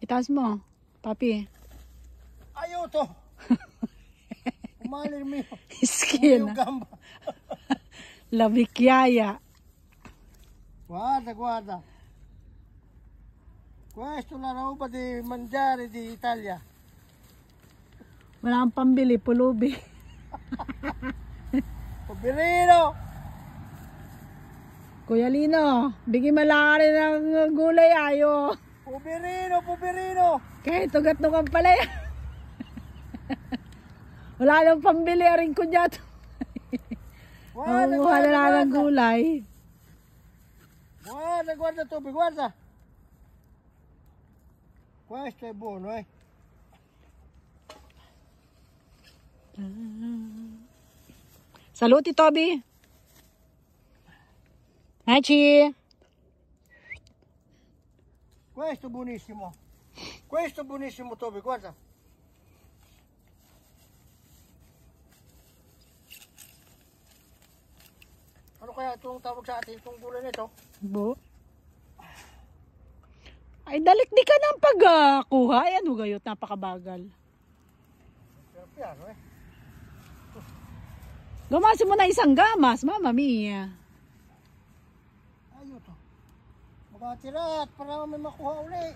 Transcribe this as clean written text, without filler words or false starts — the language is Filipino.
Itaas mo, papi. Ayaw to. Umalir mo yun. Skin. Yung gamba. Labikyaya. Guarda, guarda. Questo la roba di mangiare di Italia. Wala kang pambili, pulubi. Poverino! Kuya Lino, bigyan malaki ng gulay ayo. Poverino, poverino! Kahit tugat-tugan pala yan. Wala nang pambili, aring ko dyan. Guarda, Makukuha na lang ng guarda. gulay. Guarda, guarda Toby, guarda. Questo è buono, eh. Saluti, Toby. Hachi. Questo è buonissimo. Questo è buonissimo, Toby, guarda. Ano kaya itong tawag sa atin, itong gulay nito? Bo. Ay, dalik di ka ng pagkuha. Ay, ano gayot, napakabagal. Piano, eh. Gamasin mo na isang gamas, mama mia. Ayun to. Magkatirat para may makuha uli.